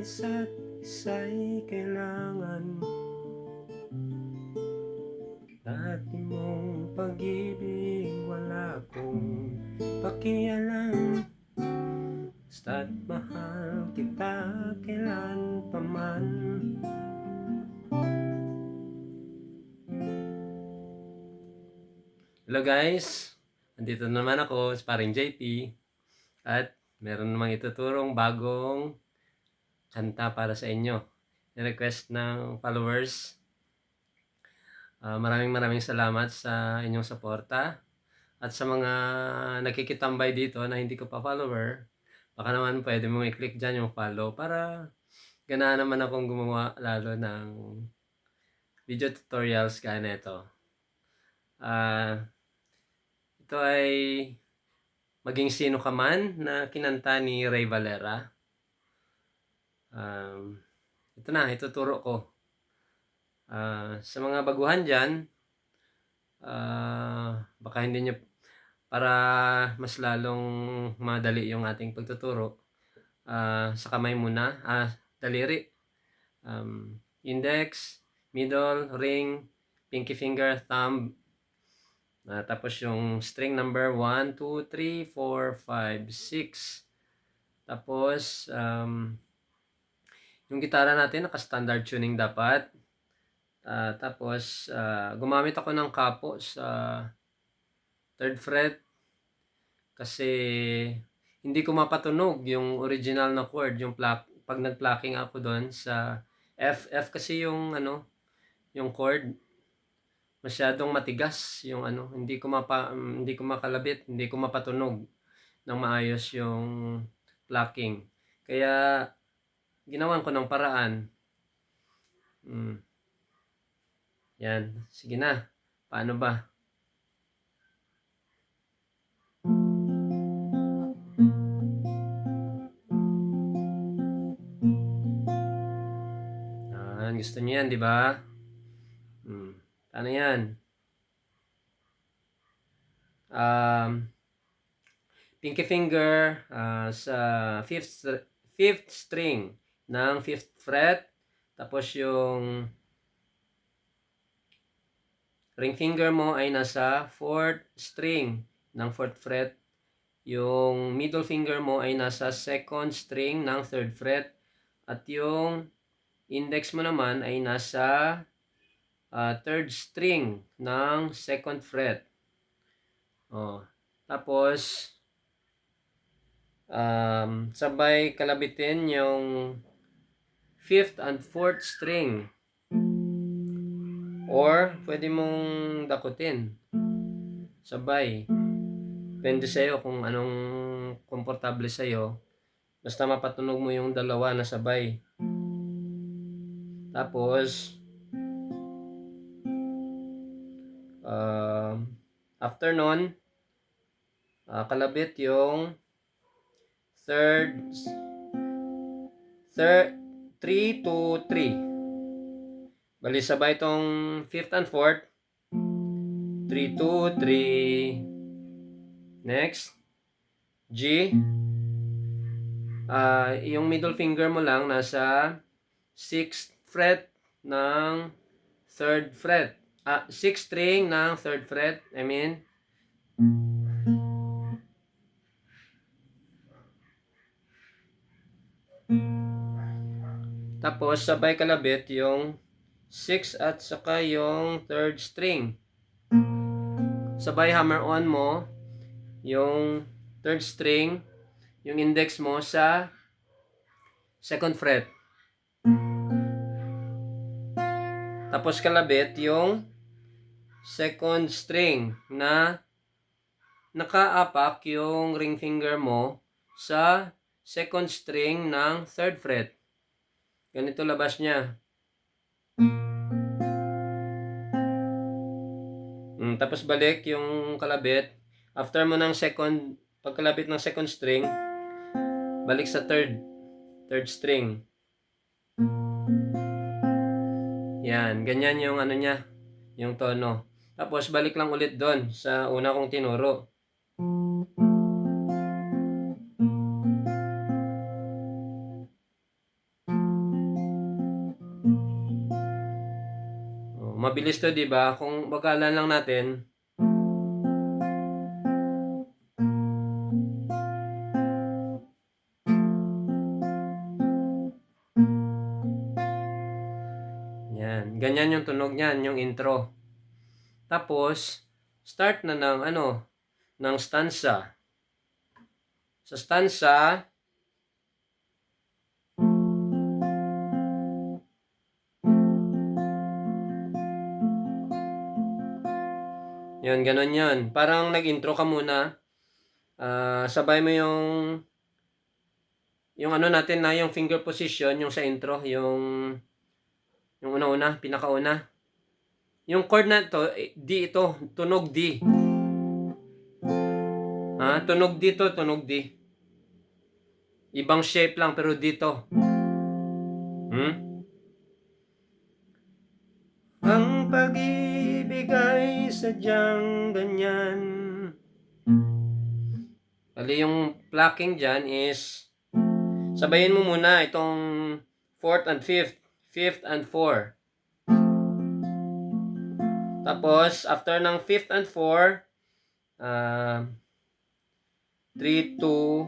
isa't isa'y kailangan. Dati mong pag-ibig wala akong pakialam, basta't mahal kita kailan pa man. Hello guys, andito naman ako, Sparring JP, at meron namang ituturong bagong kanta para sa inyo. Request ng followers. Maraming salamat sa inyong suporta. At sa mga nakikitambay dito na hindi ko pa follower, baka naman pwede mong i-click dyan yung follow para ganahan naman akong gumawa lalo ng video tutorials kaya nito. Ito ay Maging Sino Ka Man na kinanta ni Ray Valera. Ito na, ituturo ko. Sa mga baguhan dyan, baka hindi nyo, para mas lalong madali yung ating pagtuturo, sa kamay muna, daliri, index, middle, ring, pinky finger, thumb, tapos yung string number 1, 2, 3, 4, 5, 6. Tapos, yung gitara natin, naka-standard tuning dapat. Tapos, gumamit ako ng kapo sa 3rd fret kasi hindi ko mapatunog yung original na chord, yung pag nag-plucking ako doon sa F. F kasi yung yung chord. Masyadong matigas yung hindi ko makalabit, hindi ko mapatunog ng maayos yung plucking. Kaya ginawan ko ng paraan. Yan, sige na. Paano ba? Gusto niyo yan, di ba? Paano yan? Pinky finger sa 5th string ng 5th fret. Tapos yung ring finger mo ay nasa 4th string ng 4th fret. Yung middle finger mo ay nasa 2nd string ng 3rd fret. At yung index mo naman ay nasa 3rd string ng 2nd fret. Tapos, sabay kalabitin yung 5th and 4th string. Or, pwede mong dakutin. Sabay. Depende sa'yo kung anong komportable sa'yo. Basta mapatunog mo yung dalawa na sabay. Tapos, after nun, kalabit yung 3, 2, 3. Bali sabay itong 5th and 4th. 3, 2, 3. Next, G. Yung middle finger mo lang nasa 6th fret ng 3rd fret. 6th string ng 3rd fret. Tapos sabay kalabit yung 6 at saka yung 3rd string. Sabay hammer on mo yung 3rd string, yung index mo sa 2nd fret. Tapos kalabit yung 2nd string na nakaapak yung ring finger mo sa 2nd string ng 3rd fret. Ganito labas niya. Tapos balik yung kalabit. After mo ng pagkalabit ng 2nd string, balik sa 3rd string. Yan, ganyan yung niya, yung tono. Tapos balik lang ulit doon sa una kong tinuro. mabilis to, 'di ba? Kung bagalan lang natin. Yan, ganyan yung tunog niyan, yung intro. Tapos start na ng ng stanza. Sa stanza, yun, ganun yun. Parang nag-intro ka muna. Sabay mo yung natin na yung finger position, yung sa intro, yung una-una, pinakauna. Yung chord na to, D ito, tunog D. Tunog D to, tunog D. Ibang shape lang pero dito. Ang pag-ibig ay sadyang ganyan. Bali yung plucking dyan is, sabayin mo muna itong 4th and 5th. 5th and 4. Tapos, after ng 5th and 4, 3, 2,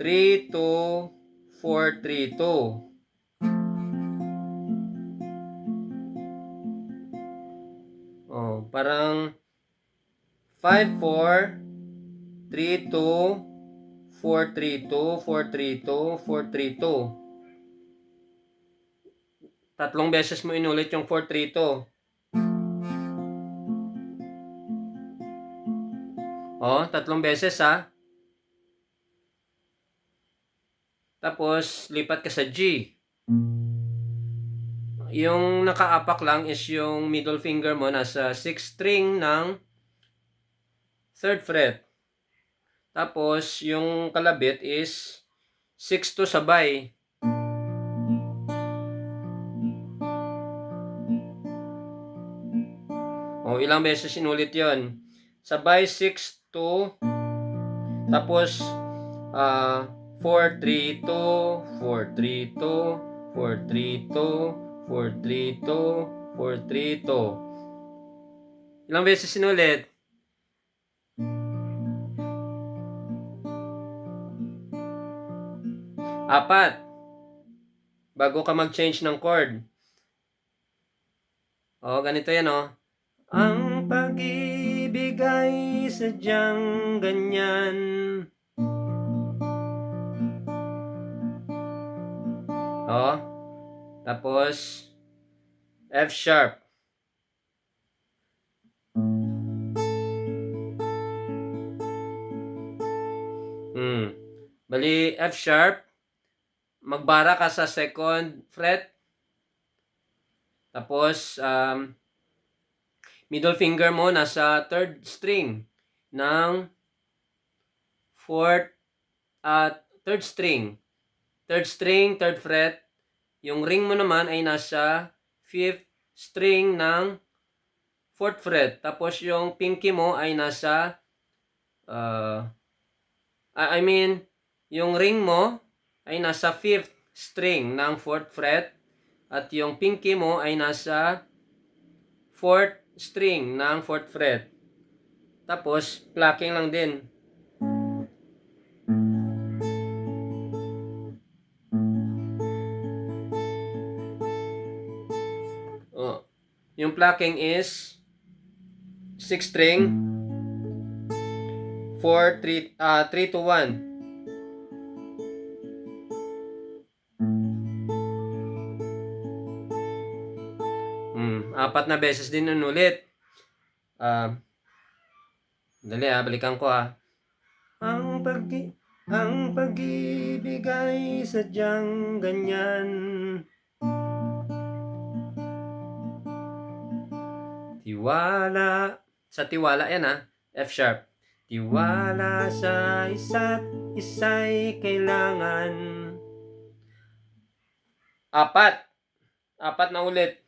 3, 2, 4, 3, 2. Oh, parang 5, 4, 3, 2, 4, 3, 2, 4, 3, 2, 4, 3, 2. Tatlong beses mo inulit yung 4, 3, 2. Oh, tatlong beses ha. Tapos, lipat ka sa G. Yung nakaapak lang is yung middle finger mo nasa 6th string ng 3rd fret. Tapos, yung kalabit is 6 to sabay. O, ilang beses inulit yon. Sabay 6 to, tapos 4, 3, 2, 4, 3, 2, 4, 3, 2, 4, 3, 2, 4, 3, 2. Ilang beses sinulit? 4. Bago ka mag-change ng chord. O, ganito yan o. Ang pag-ibig ay sadyang ganyan. O, tapos F sharp. Bali, F sharp, magbara ka sa 2nd fret. Tapos, middle finger mo nasa 3rd string ng 4th at 3rd string. 3rd string, 3rd fret. Yung ring mo naman ay nasa 5th string ng 4th fret. Tapos yung pinky mo ay nasa yung ring mo ay nasa 5th string ng 4th fret at yung pinky mo ay nasa 4th string ng 4th fret. Tapos plucking lang din. Yung plucking is 6th string, 4, 3, 3 to 1. Apat na beses din ulit. Dali balikan ko Ang pag-ibig ay sadyang ganyan. Tiwala. Sa tiwala yan F sharp. Tiwala sa isa't isa'y kailangan. 4 na ulit.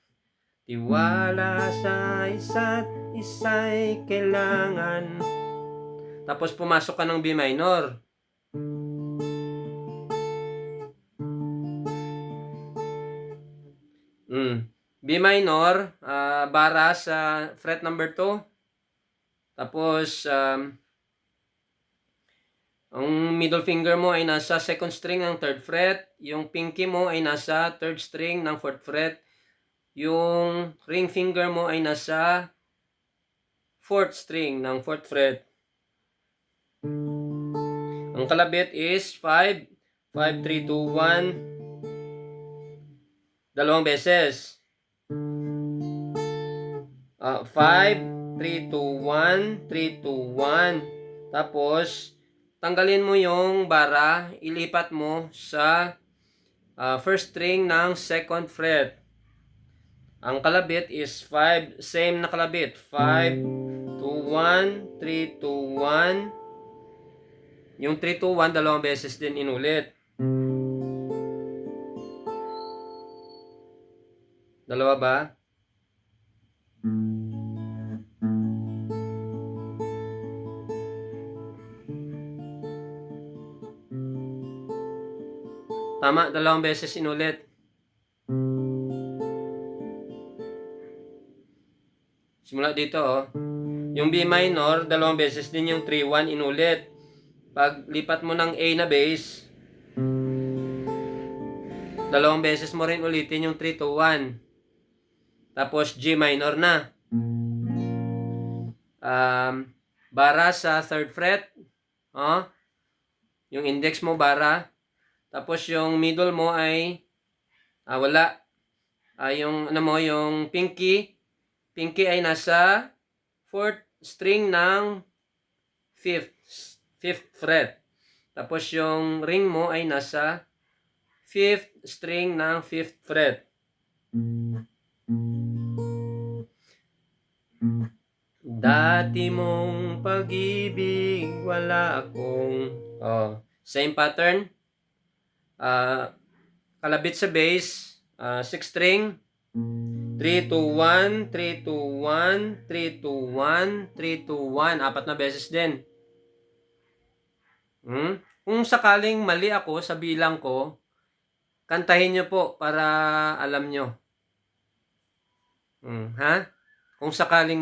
Tiwala sa isa't isa'y kailangan. Tapos pumasok ka ng B minor. B minor, bara sa fret number 2. Tapos, ang middle finger mo ay nasa second string ng 3rd fret. Yung pinky mo ay nasa 3rd string ng 4th fret. Yung ring finger mo ay nasa 4th string ng 4th fret. Ang kalabit is 5, 5, 3, 2, 1. Dalawang beses. 5, 3, 2, 1, 3, 2, 1. Tapos, tanggalin mo yung bara, ilipat mo sa first string ng 2nd fret. Ang kalabit is 5, same na kalabit. 5, 2, 1, 3, 2, 1. Yung 3, 2, 1, dalawang beses din inulit. Dalawa ba? Tama, dalawang beses inulit. Simula dito, oh. Yung B minor, dalawang beses din yung 3-1 inulit. Pag lipat mo ng A na bass, dalawang beses mo rin ulitin yung 3-2-1. Tapos G minor na. Bara sa 3rd fret. Yung index mo bara. Tapos yung middle mo ay wala. Yung ano mo, yung pinky ay nasa 4th string ng 5th fret. Tapos yung ring mo ay nasa 5th string ng 5th fret. Dati mong pag-ibig, wala akong... same pattern. Kalabit sa bass, 6th string. 3, 2, 1, 3, 2, 1, 3, 2, 1, 3, 2, 1. 4 na beses din. Kung sakaling mali ako sa bilang ko, kantahin nyo po para alam nyo. Kung sakaling